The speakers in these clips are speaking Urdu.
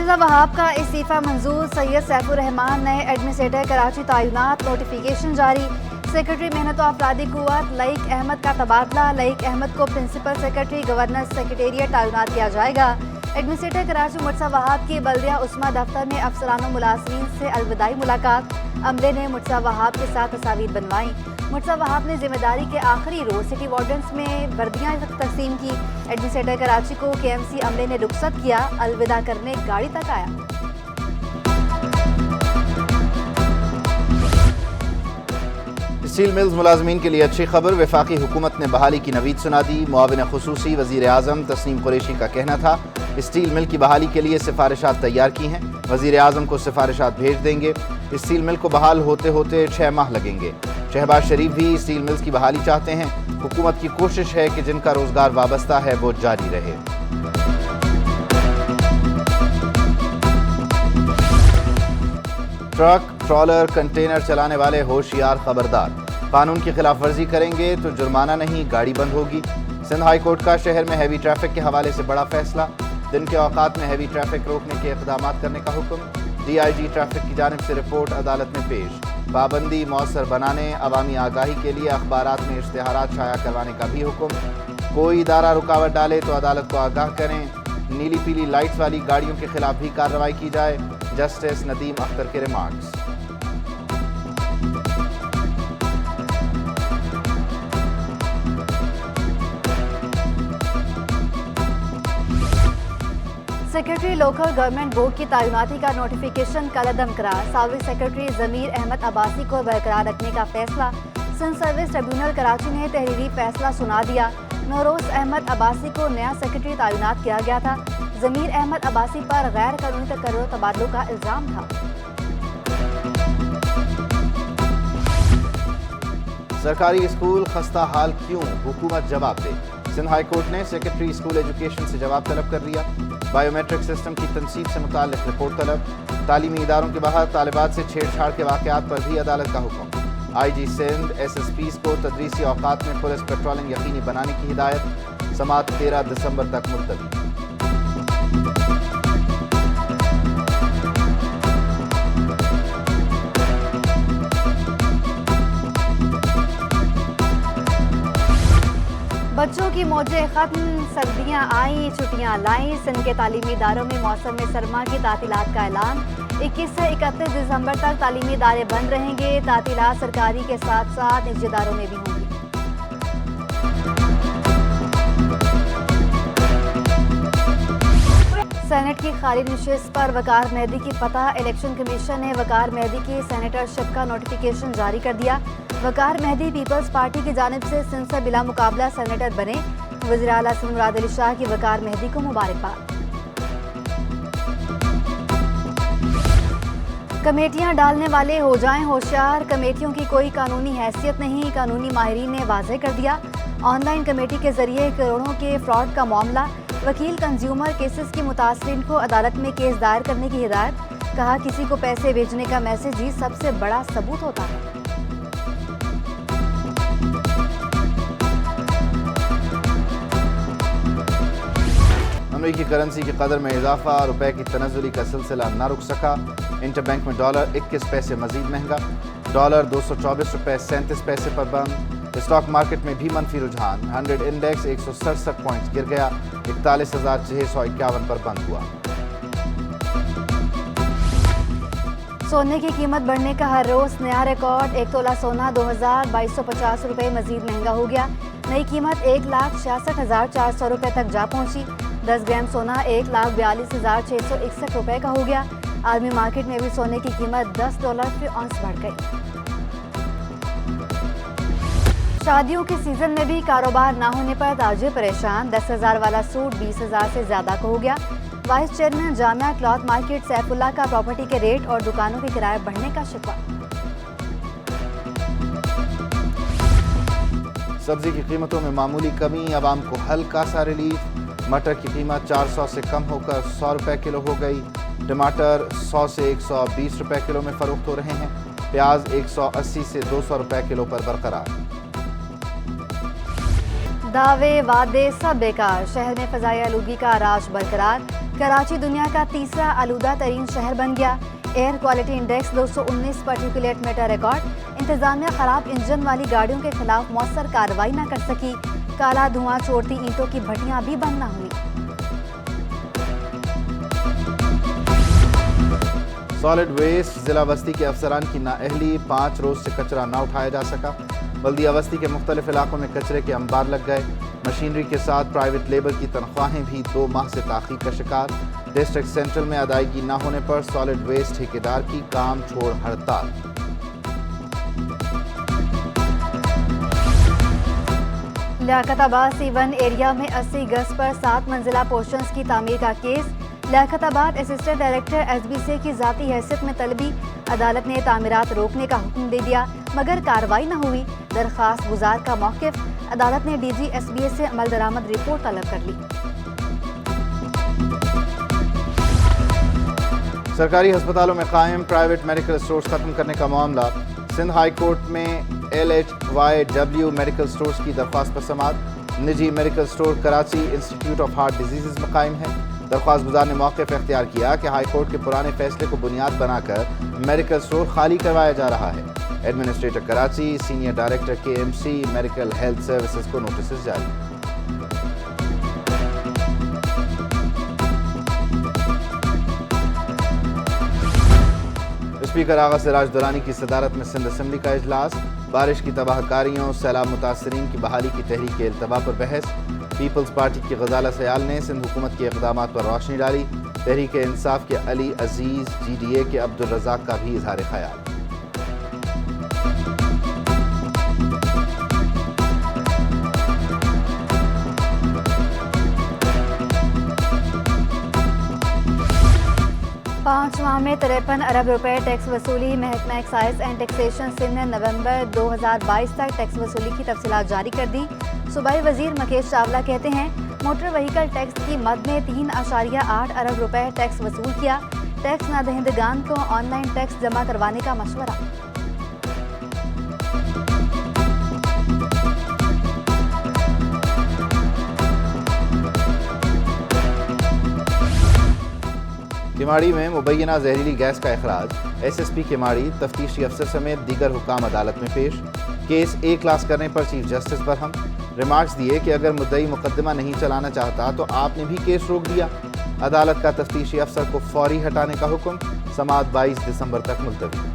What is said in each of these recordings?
مرتضی وہاب کا استعفی منظور، سید سیف الرحمان نئے ایڈمنسٹریٹر کراچی تعینات، نوٹیفیکیشن جاری۔ سیکرٹری محنت و افرادی قوت لائق احمد کا تبادلہ، لائق احمد کو پرنسپل سیکرٹری گورنر سیکریٹریٹ تعینات کیا جائے گا۔ ایڈمنسٹریٹر کراچی مرتضی وہاب کی بلدیہ عثمہ دفتر میں افسران و ملازمین سے الوداعی ملاقات، عملے نے مرتضی وہاب کے ساتھ تصاویر بنوائیں۔ مرتضی وہاب نے ذمہ داری کے آخری روز سٹی وارڈنز میں وردیاں تقسیم کی۔ ایڈمنسٹریٹر کراچی کو KMC عملے نے رخصت کیا، الوداع کرنے گاڑی تک آیا۔ اسٹیل ملز ملازمین کے لیے اچھی خبر، وفاقی حکومت نے بحالی کی نوید سنا دی۔ معاون خصوصی وزیر اعظم تسنیم قریشی کا کہنا تھا اسٹیل مل کی بحالی کے لیے سفارشات تیار کی ہیں، وزیر اعظم کو سفارشات بھیج دیں گے۔ اسٹیل مل کو بحال ہوتے ہوتے 6 ماہ لگیں گے۔ شہباز شریف بھی اسٹیل ملز کی بحالی چاہتے ہیں، حکومت کی کوشش ہے کہ جن کا روزگار وابستہ ہے وہ جاری رہے۔ ٹرک، ٹرالر، کنٹینر چلانے والے ہوشیار خبردار، قانون کی خلاف ورزی کریں گے تو جرمانہ نہیں گاڑی بند ہوگی۔ سندھ ہائی کورٹ کا شہر میں ہیوی ٹریفک کے حوالے سے بڑا فیصلہ، دن کے اوقات میں ہیوی ٹریفک روکنے کے اقدامات کرنے کا حکم۔ DIG ٹریفک کی جانب سے رپورٹ عدالت میں پیش، پابندی مؤثر بنانے، عوامی آگاہی کے لیے اخبارات میں اشتہارات شائع کروانے کا بھی حکم۔ کوئی ادارہ رکاوٹ ڈالے تو عدالت کو آگاہ کریں، نیلی پیلی لائٹس والی گاڑیوں کے خلاف بھی کارروائی کی جائے، جسٹس ندیم اختر کے remarks. Secretary local government board کی تعیناتی کا نوٹیفیکیشن کالعدم قرار، سابق سیکرٹری ضمیر احمد عباسی کو برقرار رکھنے کا فیصلہ۔ سندھ سروس ٹریبیونل کراچی نے تحریری فیصلہ سنا دیا۔ نوروز احمد عباسی کو نیا سیکرٹری تعینات کیا گیا تھا۔ ضمیر احمد عباسی پر غیر قانونی تقرر و تبادلوں کا الزام تھا۔ سرکاری اسکول خستہ حال کیوں؟ حکومت جواب دے۔ سندھ ہائی کورٹ نے سیکرٹری اسکول ایجوکیشن سے جواب طلب کر لیا۔ بائیو میٹرک سسٹم کی تنصیب سے متعلق رپورٹ طلب۔ تعلیمی اداروں کے باہر طالبات سے چھیڑ چھاڑ کے واقعات پر بھی عدالت کا حکم۔ IG سندھ SSPs کو تدریسی اوقات میں پولیس پیٹرولنگ یقینی بنانے کی ہدایت، سماعت 13 دسمبر تک ملتوی۔ بچوں کی موجیں ختم، سردیاں آئیں، چھٹیاں لائیں، سندھ کے تعلیمی اداروں میں موسم سرما کی تعطیلات کا اعلان۔ 21 سے 31 دسمبر تک تعلیمی ادارے بند رہیں گے، تعطیلات سرکاری کے ساتھ ساتھ نجی اداروں میں بھی ہوں گی۔ سینٹ کی خالی نشست پر وقار مہدی کی فتح، الیکشن کمیشن نے وقار مہدی کی سینیٹر شپ کا نوٹیفیکیشن جاری کر دیا۔ وقار مہدی پیپلز پارٹی کی جانب سے سندھ سے بلا مقابلہ سینیٹر بنے، وزیر اعلیٰ سندھ مراد علی شاہ کی وقار مہدی کو مبارکباد۔ کمیٹیاں ڈالنے والے ہو جائیں ہوشیار، کمیٹیوں کی کوئی قانونی حیثیت نہیں، قانونی ماہرین نے واضح کر دیا۔ آن لائن کمیٹی کے ذریعے کروڑوں کے فراڈ کا معاملہ، وکیل کنزیومر کیسز کی متاثرین کو عدالت میں کیس دائر کرنے کی ہدایت، کہا کسی کو پیسے بھیجنے کا میسج ہی سب سے بڑا ثبوت ہوتا ہے۔ امریکی کرنسی کی قدر میں اضافہ، روپے کی تنزلی کا سلسلہ نہ رک سکا، انٹر بینک میں ڈالر 21 پیسے مزید مہنگا، ڈالر 224 روپے 37 پیسے پر بند۔ اسٹاک مارکیٹ میں بھی منفی رجحان، 100 انڈیکس 167 پوائنٹس گر گیا، 41,651 پر بند ہوا۔ سونے کی قیمت بڑھنے کا ہر روز نیا ریکارڈ، 1 تولہ سونا 2250 روپے مزید مہنگا ہو گیا، نئی قیمت 1,66,400 روپے تک جا پہنچی۔ 10 گرام سونا 1,42,661 روپے کا ہو گیا۔ عالمی مارکیٹ میں بھی سونے کی قیمت $10 فی اونس بڑھ گئی۔ شادیوں کے سیزن میں بھی کاروبار نہ ہونے پر تاجر پریشان، 10,000 والا سوٹ 20,000 سے زیادہ کا ہو گیا۔ وائس چیئرمین جامعہ کلاتھ مارکیٹ سیف اللہ کا پراپرٹی کے ریٹ اور دکانوں کے کرائے بڑھنے کا شکوہ۔ سبزی کی قیمتوں میں معمولی کمی، عوام کو ہلکا سا ریلیف۔ مٹر کی قیمت 400 سے کم ہو کر 100 روپے کلو ہو گئی، ٹماٹر 100 سے 120 روپے کلو میں فروخت ہو رہے ہیں، پیاز 180 سے 200 روپے کلو پر برقرار۔ دعوے وعدے سب بیکار، شہر میں فضائی آلودگی کا راج برقرار، کراچی دنیا کا تیسرا آلودہ ترین شہر بن گیا، air quality index 219 particulate matter record, انتظامیہ خراب انجن والی گاڑیوں کے خلاف مؤثر کارروائی نہ کر سکی، کالا دھواں چھوڑتی اینٹوں کی بھٹیاں بھی بند نہ ہوئی۔ سالڈ ویسٹ ضلع وسطی کے افسران کی نااہلی، 5 روز سے کچرا نہ اٹھایا جا سکا، بلدیہ وسطی کے مختلف علاقوں میں کچرے کے انبار لگ گئے، مشینری کے ساتھ پرائیویٹ لیبر کی تنخواہیں بھی 2 ماہ سے تاخیر کا شکار، ڈسٹرکٹ سینٹرل میں ادائیگی نہ ہونے پر سالڈ ویسٹ ٹھیکیدار کی کام چھوڑ ہڑتال۔ لیاقت آباد C1 ایریا میں 80 گز پر 7 منزلہ پورشنز کی تعمیر کا کیس، لیاقت آباد اسسٹنٹ ڈائریکٹر SBC کی ذاتی حیثیت میں طلبی، عدالت نے تعمیرات روکنے کا حکم دے دیا مگر کارروائی نہ ہوئی، درخواست گزار کا موقف، عدالت نے DG SBA سے عمل درآمد رپورٹ طلب کر لی۔ سرکاری ہسپتالوں میں قائم پرائیویٹ میڈیکل اسٹورز ختم کرنے کا معاملہ، سندھ ہائی کورٹ میں LHYW میڈیکل اسٹورز کی درخواست پر سماعت، نجی medical store Karachi institute of heart diseases میں قائم ہے، درخواست گزار نے موقف اختیار کیا کہ ہائی کورٹ کے پرانے فیصلے کو بنیاد بنا کر میڈیکل اسٹور خالی کروایا جا رہا ہے، administrator Karachi senior director KMC medical health services کو نوٹسز جاری۔ اسپیکر آغا سراج درانی کی صدارت میں سندھ اسمبلی کا اجلاس، بارش کی تباہ کاریوں، سیلاب متاثرین کی بحالی کی تحریک التوا پر بحث، پیپلز پارٹی کی غزالہ سیال نے سندھ حکومت کے اقدامات پر روشنی ڈالی، تحریک انصاف کے علی عزیز، GDA کے عبدالرزاق کا بھی اظہار خیال۔ پانچ ماہ میں 53 ارب روپے ٹیکس وصولی، محکمہ ایکسائز اینڈ ٹیکسیشن سندھ نے نومبر 2022 تک ٹیکس وصولی کی تفصیلات جاری کر دی۔ صوبائی وزیر مکیش چاولہ کہتے ہیں موٹر وہیکل ٹیکس کی مد میں 3.8 ارب روپے ٹیکس وصول کیا، ٹیکس نہ دہندگان کو آن لائن ٹیکس جمع کروانے کا مشورہ۔ کیماڑی میں مبینہ زہریلی گیس کا اخراج، SSP کیماڑی تفتیشی افسر سمیت دیگر حکام عدالت میں پیش، کیس A کلاس کرنے پر چیف جسٹس برہم، ریمارکس دیے کہ اگر مدعی مقدمہ نہیں چلانا چاہتا تو آپ نے بھی کیس روک دیا، عدالت کا تفتیشی افسر کو فوری ہٹانے کا حکم، سماعت 22 دسمبر تک ملتوی۔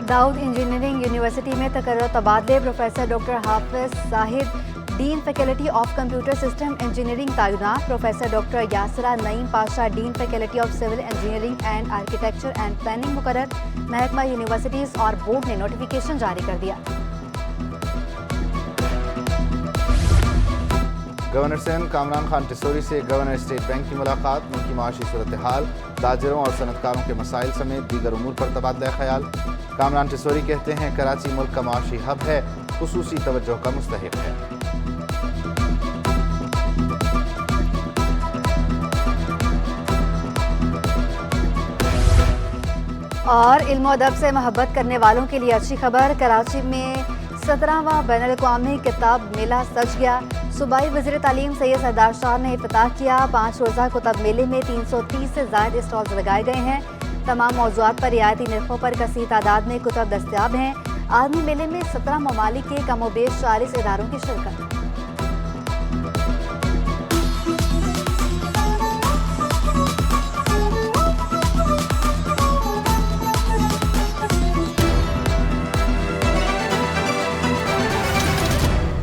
داؤد انجینئرنگ یونیورسٹی میں تقرر تبادلے، professor doctor Hafiz Zahid dean faculty of computer system engineering تعینات، professor doctor Yasira Naeem Pasha dean faculty of civil engineering and architecture and planning مقرر، محکمہ یونیورسٹیز اور بورڈ نے نوٹیفیکیشن جاری کر دیا۔ گورنر سندھ کامران خان ٹسوری سے گورنر اسٹیٹ بینک کی ملاقات، ملک کی معاشی صورتحال، تاجروں اور صنعت کاروں کے مسائل سمیت دیگر امور پر تبادلہ خیال۔ کامران ٹسوری کہتے ہیں کراچی ملک کا معاشی ہب ہے، خصوصی توجہ کا مستحق ہے۔ اور علم و ادب سے محبت کرنے والوں کے لیے اچھی خبر، کراچی میں 17واں بین الاقوامی کتاب میلہ سج گیا، صوبائی وزیر تعلیم سید سردار شاہ نے افتتاح کیا، 5 روزہ کتب میلے میں 330 سے زائد اسٹالز لگائے گئے ہیں، تمام موضوعات پر رعایتی نرخوں پر کثیر تعداد میں کتب دستیاب ہیں، عالمی میلے میں 17 ممالک کے کم و بیش 40 اداروں کی شرکت۔